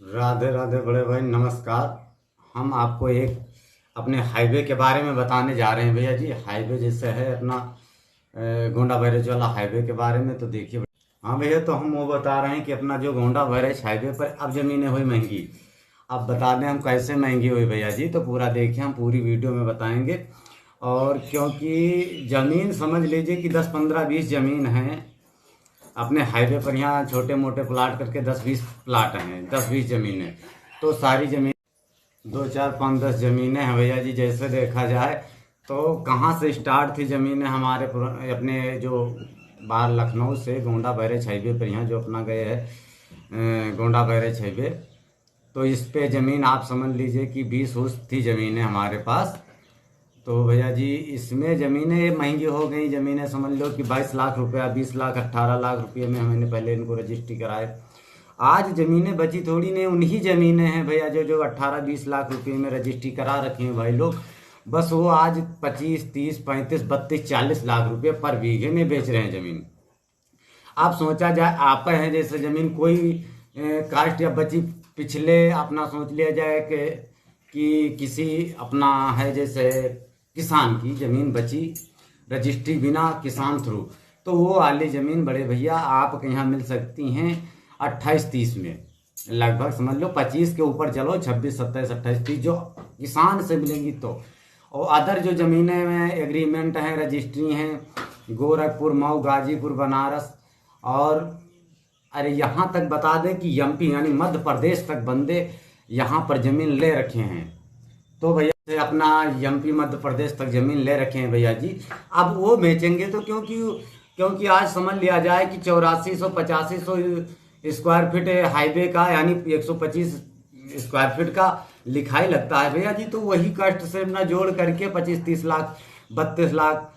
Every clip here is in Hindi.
राधे राधे बड़े भाई, नमस्कार। हम आपको एक अपने हाईवे के बारे में बताने जा रहे हैं भैया जी। हाईवे जैसे है अपना गोंडा बैरेज वाला हाईवे के बारे में, तो देखिए। हाँ भैया, तो हम वो बता रहे हैं कि अपना जो गोंडा बैरेज हाईवे पर अब ज़मीनें हुई महंगी। अब बता दें हम कैसे महंगी हुई भैया जी, तो पूरा देखिए, हम पूरी वीडियो में बताएंगे। और क्योंकि ज़मीन समझ लीजिए कि 10 15 20 ज़मीन हैं अपने हाईवे पर। यहाँ छोटे मोटे प्लाट करके 10 20 प्लाट हैं, 10 20 ज़मीनें। तो सारी ज़मीन 2 4 5 10 ज़मीनें हैं भैया जी। जैसे देखा जाए तो कहाँ से स्टार्ट थी ज़मीनें हमारे अपने जो बाहर लखनऊ से गोंडा बैरेज हाईवे पर, यहाँ जो अपना गए है गोंडा बैरेज हाईवे। तो इस पे ज़मीन आप समझ लीजिए कि 20 थी ज़मीनें हमारे पास। तो भैया जी इसमें ज़मीनें महंगी हो गई। ज़मीनें समझ लो कि 22 लाख रुपया, 20 लाख 18 लाख रुपये में मैंने पहले इनको रजिस्ट्री कराए। आज ज़मीनें बची थोड़ी नहीं, उन्हीं ज़मीनें हैं भैया जो जो 18 20 लाख रुपये में रजिस्ट्री करा रखी हैं भाई लोग। बस वो आज 25 30 35 32 40 लाख रुपये पर बीघे में बेच रहे हैं ज़मीन। आप सोचा जाए आपका है जैसे ज़मीन कोई कास्ट या बची पिछले अपना सोच लिया जाए कि किसी अपना है जैसे किसान की ज़मीन बची रजिस्ट्री बिना किसान थ्रू, तो वो वाली ज़मीन बड़े भैया आपके यहाँ मिल सकती हैं 28 30 में। लगभग समझ लो 25 के ऊपर चलो, 26 27 28 30 जो किसान से मिलेंगी। तो और अदर जो ज़मीनें में एग्रीमेंट हैं, रजिस्ट्री हैं, गोरखपुर मऊ गाजीपुर बनारस और अरे यहाँ तक बता दें कि एमपी यानी मध्य प्रदेश तक बंदे यहाँ पर ज़मीन ले रखे हैं। तो भैया से अपना एमपी मध्य प्रदेश तक ज़मीन ले रखे हैं भैया जी। अब वो बेचेंगे तो क्योंकि क्योंकि आज समझ लिया जाए कि 8400 8500 स्क्वायर फीट हाईवे का यानी 125 स्क्वायर फीट का लिखाई लगता है भैया जी। तो वही कष्ट से ना जोड़ करके 25 30 लाख 32 लाख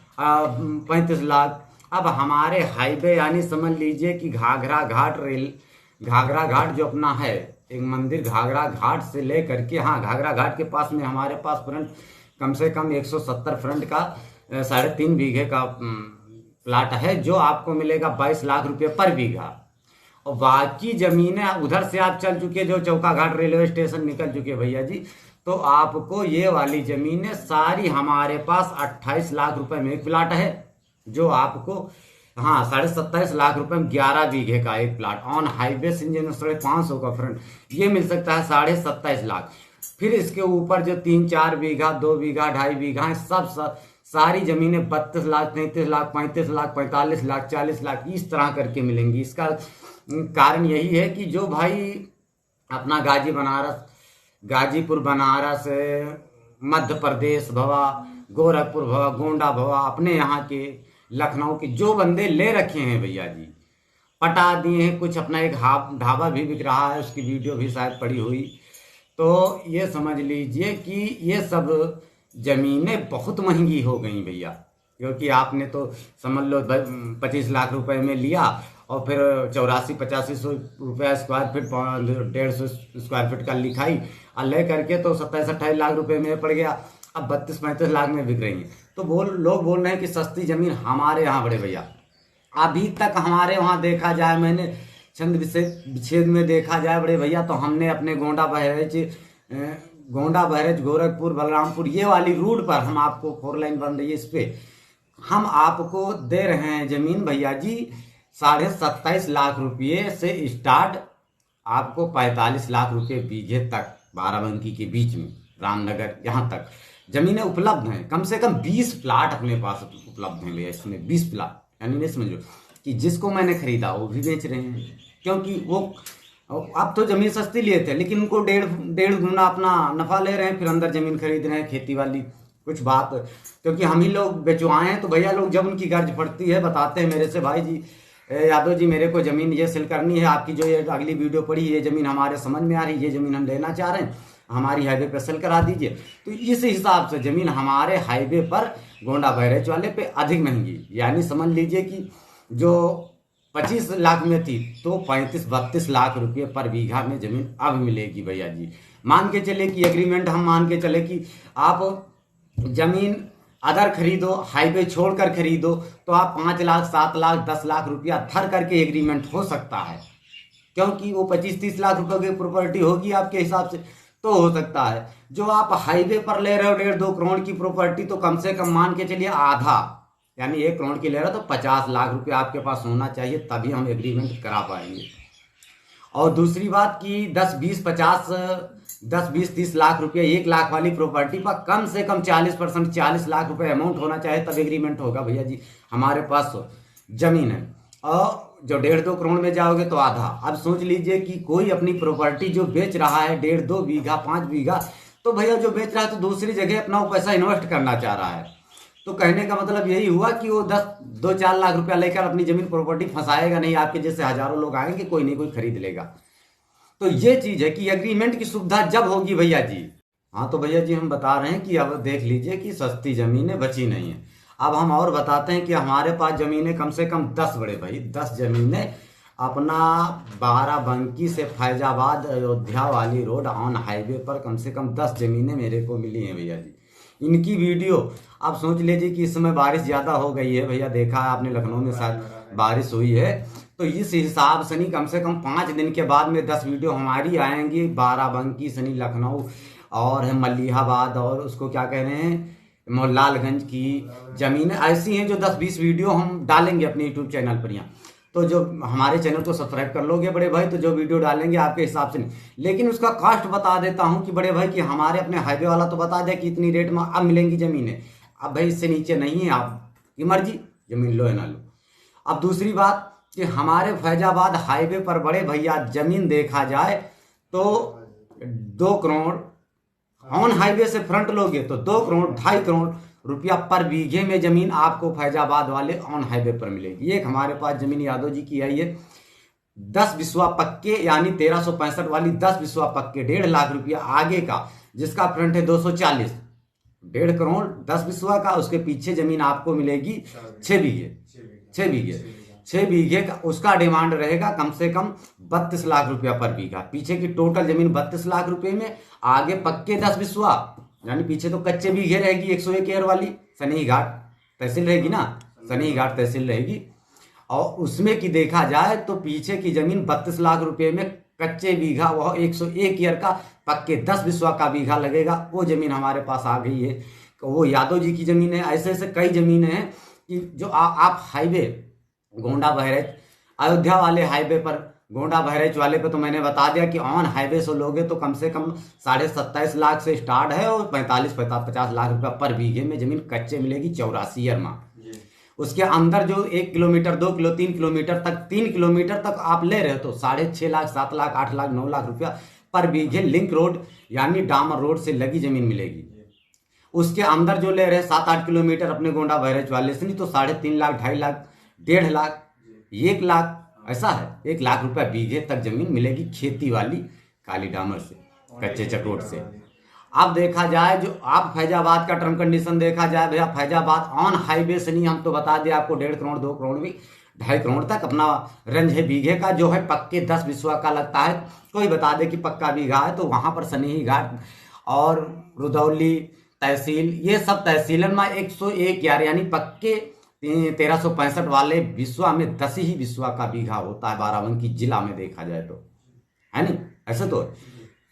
35 लाख। अब हमारे हाईवे यानी समझ लीजिए कि घाघरा घाट जो अपना है एक मंदिर, घाघरा घाट से ले करके, हाँ घाघरा घाट के पास में हमारे पास फ्रंट कम से कम 170 फ्रंट का 3.5 बीघे का प्लाट है, जो आपको मिलेगा 22 लाख रुपये पर बीघा। और बाकी जमीनें उधर से आप चल चुके जो चौका घाट रेलवे स्टेशन निकल चुके भैया जी, तो आपको ये वाली जमीनें सारी हमारे पास 28 लाख रुपए में एक प्लाट है, जो आपको हाँ 27.5 लाख रुपए में 11 बीघे का एक प्लाट ऑन हाईवे से 500 का फ्रंट ये मिल सकता है 27.5 लाख। फिर इसके ऊपर जो 3 4 बीघा 2 बीघा 2.5 बीघा है सारी जमीनें 32 लाख 33 लाख 35 लाख 45 लाख 40 लाख इस तरह करके मिलेंगी। इसका कारण यही है कि जो भाई अपना गाजीपुर बनारस मध्य प्रदेश भवा, गोरखपुर भवा, गोंडा भवा, अपने यहाँ के लखनऊ के जो बंदे ले रखे हैं भैया जी, पटा दिए हैं। कुछ अपना एक ढाबा भी बिक रहा है, उसकी वीडियो भी शायद पड़ी हुई। तो ये समझ लीजिए कि ये सब जमीनें बहुत महंगी हो गई भैया। क्योंकि आपने तो समझ लो 25 लाख रुपए में लिया और फिर 84 85 सौ रुपया स्क्वायर फीट 150 स्क्वायर फीट का लिखाई और ले करके तो 27 28 लाख रुपए में पड़ गया। अब 32 35 लाख में बिक रही है। तो लोग बोल रहे हैं कि सस्ती जमीन हमारे यहाँ बड़े भैया। अभी तक हमारे वहाँ देखा जाए, मैंने छंद विच्छेद में देखा जाए बड़े भैया, तो हमने अपने गोंडा बहरेज गोरखपुर बलरामपुर ये वाली रूट पर हम आपको 4 लाइन बन रही है, इस पे हम आपको दे रहे हैं जमीन भैया जी 27.5 लाख रुपये से स्टार्ट, आपको 45 लाख रुपये बीघे तक बाराबंकी के बीच में रामनगर यहाँ तक जमीनें उपलब्ध हैं। कम से कम 20 प्लाट अपने पास उपलब्ध हैं भैया। इसमें 20 प्लाट यानी नहीं समझो कि जिसको मैंने खरीदा वो भी बेच रहे हैं। क्योंकि वो अब तो जमीन सस्ती लिए थे, लेकिन उनको डेढ़ डेढ़ गुना अपना नफा ले रहे हैं, फिर अंदर जमीन खरीद रहे हैं खेती वाली। कुछ बात क्योंकि हम ही लोग बेचवाए हैं, तो भैया लोग जब उनकी गर्ज पड़ती है बताते हैं मेरे से, भाई जी यादव जी मेरे को ज़मीन ये सेल करनी है, आपकी जो ये अगली वीडियो पड़ी ये ज़मीन हमारे समझ में आ रही है, ये ज़मीन हम लेना चाह रहे हैं, हमारी हाईवे पे सेल करा दीजिए। तो इस हिसाब से ज़मीन हमारे हाईवे पर गोंडा बैरेज वाले पे अधिक महंगी, यानी समझ लीजिए कि जो 25 लाख में थी तो 35 32 लाख रुपये पर बीघा में ज़मीन अब मिलेगी भैया जी। मान के चले कि एग्रीमेंट हम मान के चले कि आप ज़मीन अदर खरीदो, हाईवे छोड़कर खरीदो, तो आप 5 लाख 7 लाख 10 लाख रुपया धर करके एग्रीमेंट हो सकता है। क्योंकि वो 25-30 लाख रुपए की प्रॉपर्टी होगी आपके हिसाब से, तो हो सकता है। जो आप हाईवे पर ले रहे हो 1.5-2 करोड़ की प्रॉपर्टी, तो कम से कम मान के चलिए आधा, यानी 1 करोड़ की ले रहे हो तो 50 लाख रुपए आपके पास होना चाहिए, तभी हम एग्रीमेंट करा पाएंगे। और दूसरी बात कि 10-20-30 लाख रुपए 1 लाख वाली प्रॉपर्टी पर कम से कम 40%, 40 लाख रुपए अमाउंट होना चाहिए, तब एग्रीमेंट होगा भैया जी। हमारे पास जमीन है, और जो 1.5-2 करोड़ में जाओगे तो आधा। अब सोच लीजिए कि कोई अपनी प्रॉपर्टी जो बेच रहा है 1.5-2 बीघा 5 बीघा, तो भैया जो बेच रहा है तो दूसरी जगह अपना वो पैसा इन्वेस्ट करना चाह रहा है। तो कहने का मतलब यही हुआ कि वो 2-4 लाख रुपया लेकर अपनी जमीन प्रॉपर्टी फंसाएगा नहीं, आपके जैसे हजारों लोग आएंगे, कोई नहीं कोई खरीद लेगा। तो ये चीज है कि एग्रीमेंट की सुविधा जब होगी भैया जी। हाँ तो भैया जी हम बता रहे हैं कि अब देख लीजिए कि सस्ती जमीनें बची नहीं है। अब हम और बताते हैं कि हमारे पास जमीनें कम से कम 10 बड़े भाई 10 जमीनें अपना बाराबंकी से फैजाबाद अयोध्या वाली रोड ऑन हाईवे पर कम से कम 10 जमीनें मेरे को मिली हैं भैया जी। इनकी वीडियो आप सोच लीजिए कि इस समय बारिश ज्यादा हो गई है भैया, देखा है आपने लखनऊ में शायद बारिश हुई है, तो इस हिसाब से नहीं कम से कम 5 दिन के बाद में 10 वीडियो हमारी आएंगी बाराबंकी सनी लखनऊ और है मलिहाबाद और उसको क्या कह रहे हैं मोहनलालगंज की जमीनें ऐसी हैं जो 10-20 वीडियो हम डालेंगे अपने यूट्यूब चैनल पर। यहाँ तो जो हमारे चैनल को सब्सक्राइब कर लोगे बड़े भाई, तो जो वीडियो डालेंगे आपके हिसाब से नहीं, लेकिन उसका कॉस्ट बता देता हूं कि बड़े भाई कि हमारे अपने हाईवे वाला तो बता दे कि इतनी रेट में अब मिलेंगी जमीनें, अब भाई इससे नीचे नहीं है, आपकी मर्जी जमीन लो या ना लो। अब दूसरी बात कि हमारे फैजाबाद हाईवे पर बड़े भैया जमीन देखा जाए तो 2 करोड़ ऑन हाईवे से फ्रंट लोगे तो 2 करोड़ 2.5 करोड़ रुपया पर बीघे में जमीन आपको फैजाबाद वाले ऑन हाईवे पर मिलेगी। एक हमारे पास जमीन यादव जी की आई है 10 बिस्वा पक्के, यानी 1365 वाली 10 बिस्वा पक्के 1.5 लाख रुपया आगे का, जिसका फ्रंट है 240, 1.5 करोड़ 10 बिस्वा का, उसके पीछे जमीन आपको मिलेगी 6 बीघे 6 बीघे का, उसका डिमांड रहेगा कम से कम 32 लाख रुपया पर बीघा। पीछे की टोटल जमीन 32 लाख रुपए में, आगे पक्के 10 बिस्वा, यानी पीछे तो कच्चे बीघे रहेगी 101 एकड़ वाली, सनई घाट तहसील रहेगी ना, सनई घाट तहसील रहेगी। और उसमें की देखा जाए तो पीछे की जमीन 32 लाख रुपए में कच्चे बीघा, वह 101 एकड़ का, पक्के 10 बिस्वा का बीघा लगेगा, वो जमीन हमारे पास आ गई है। वो यादव जी की जमीन है। ऐसे ऐसे कई जमीनें हैं कि जो आप हाईवे गोंडा बहराइच अयोध्या वाले हाईवे पर, गोंडा बहराइच वाले पे तो मैंने बता दिया कि ऑन हाईवे से लोगे तो कम से कम 27.5 लाख से स्टार्ट है और 45-50 लाख रुपया पर बीघे में जमीन कच्चे मिलेगी 84 ईयरमा। उसके अंदर जो 1 किलोमीटर 2 किलो 3 किलोमीटर तक 3 किलोमीटर तक आप ले रहे हो तो 6.5 लाख 7 लाख 8 लाख 9 लाख रुपया पर बीघे लिंक रोड यानी डामर रोड से लगी जमीन मिलेगी। उसके अंदर जो ले रहे 7-8 किलोमीटर अपने गोंडा बहराइच वाले से नहीं तो 3.5 लाख 2.5 लाख 1.5 लाख 1 लाख ऐसा है 1 लाख रुपया बीघे तक जमीन मिलेगी खेती वाली काली डामर से, कच्चे चक्रोट से। अब देखा जाए जो आप फैजाबाद का टर्म कंडीशन देखा जाए भैया, फैजाबाद ऑन हाईवे से नहीं, हम तो बता दें आपको 1.5 करोड़ 2 करोड़ भी 2.5 करोड़ तक अपना रेंज है बीघे का, जो है पक्के 10 बिस्वा का लगता है। कोई बता दे कि पक्का बीघा है तो वहां पर सनई घाट और रुदौली तहसील, ये सब तहसीलन में 101 यानी पक्के 1365 वाले बिस्वा में 10 ही बिस्वा का बीघा होता है बाराबंकी जिला में देखा जाए तो, है नहीं। ऐसे तो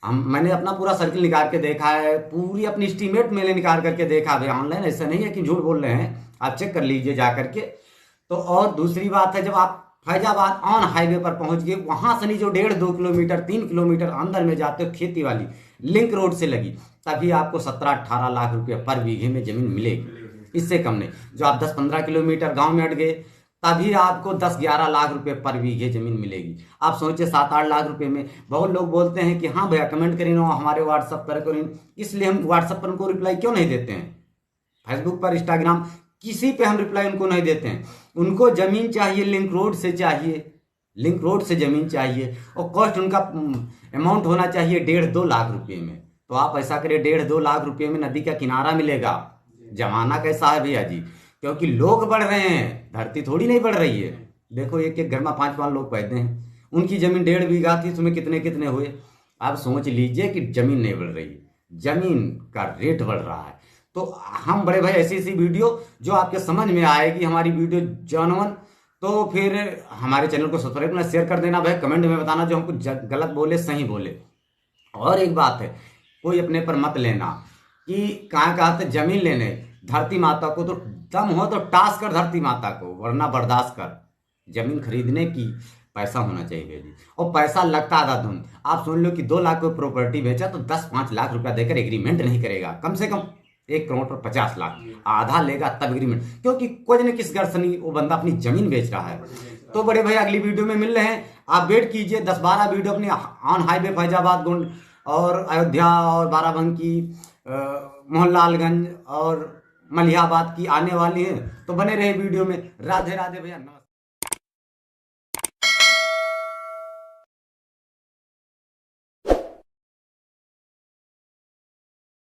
मैंने अपना पूरा सर्किल निकाल के देखा है, पूरी अपनी एस्टीमेट मैंने निकाल करके देखा भाई, ऑनलाइन ऐसा नहीं है कि झूठ बोल रहे हैं, आप चेक कर लीजिए जा करके। तो और दूसरी बात है जब आप फैजाबाद ऑन हाईवे पर पहुंच गए, वहां से नहीं जो 1.5-2 किलोमीटर 3 किलोमीटर अंदर में जाते हो खेती वाली लिंक रोड से लगी, तभी आपको 17-18 लाख रुपया पर बीघे में जमीन मिलेगी, इससे कम नहीं। जो आप 10-15 किलोमीटर गांव में अट गए तभी आपको 10-11 लाख रुपए पर बीघे जमीन मिलेगी। आप सोचिए 7-8 लाख रुपए में। बहुत लोग बोलते हैं कि हाँ भैया कमेंट करें ना हमारे व्हाट्सएप पर करें, इसलिए हम व्हाट्सएप पर उनको रिप्लाई क्यों नहीं देते हैं, फेसबुक पर इंस्टाग्राम किसी पे हम रिप्लाई उनको नहीं देते हैं। उनको जमीन चाहिए लिंक रोड से चाहिए, लिंक रोड से जमीन चाहिए और कॉस्ट उनका अमाउंट होना चाहिए 1.5-2 लाख रुपए में। तो आप ऐसा करिए 1.5-2 लाख रुपए में नदी का किनारा मिलेगा। जमाना कैसा है भैया जी, क्योंकि लोग बढ़ रहे हैं, धरती थोड़ी नहीं बढ़ रही है। देखो एक एक घर में 5-5 लोग पैदे हैं, उनकी जमीन 1.5 बीघा थी, उसमें कितने कितने हुए। आप सोच लीजिए कि जमीन नहीं बढ़ रही है, जमीन का रेट बढ़ रहा है। तो हम बड़े भाई ऐसी ऐसी वीडियो जो आपके समझ में आएगी, हमारी वीडियो जानवन, तो फिर हमारे चैनल को सब्सक्राइब करना, शेयर कर देना भाई, कमेंट में बताना जो हमको गलत बोले सही बोले। और एक बात है, कोई अपने पर मत लेना कि कहाँ कहाँ से जमीन लेने, धरती माता को तो दम हो तो टास कर धरती माता को, वरना बर्दाश्त कर। जमीन खरीदने की पैसा होना चाहिए बेबी, और पैसा लगता आधा धुन। आप सुन लो कि 2 लाख को प्रॉपर्टी बेचा तो 10-5 लाख रुपया देकर एग्रीमेंट नहीं करेगा, कम से कम 1 करोड़ पर 50 लाख आधा लेगा तब एग्रीमेंट, क्योंकि कुछ न किस घर से नहीं वो बंदा अपनी जमीन बेच रहा है। तो बड़े भाई अगली वीडियो में मिल रहे हैं, आप वेट कीजिए। 10-12 वीडियो अपने ऑन हाईवे फैजाबाद गोंड और अयोध्या और बाराबंकी, मोहनलालगंज और मलिहाबाद की आने वाली है, तो बने रहे वीडियो में। राधे राधे भैया, नमस्कार।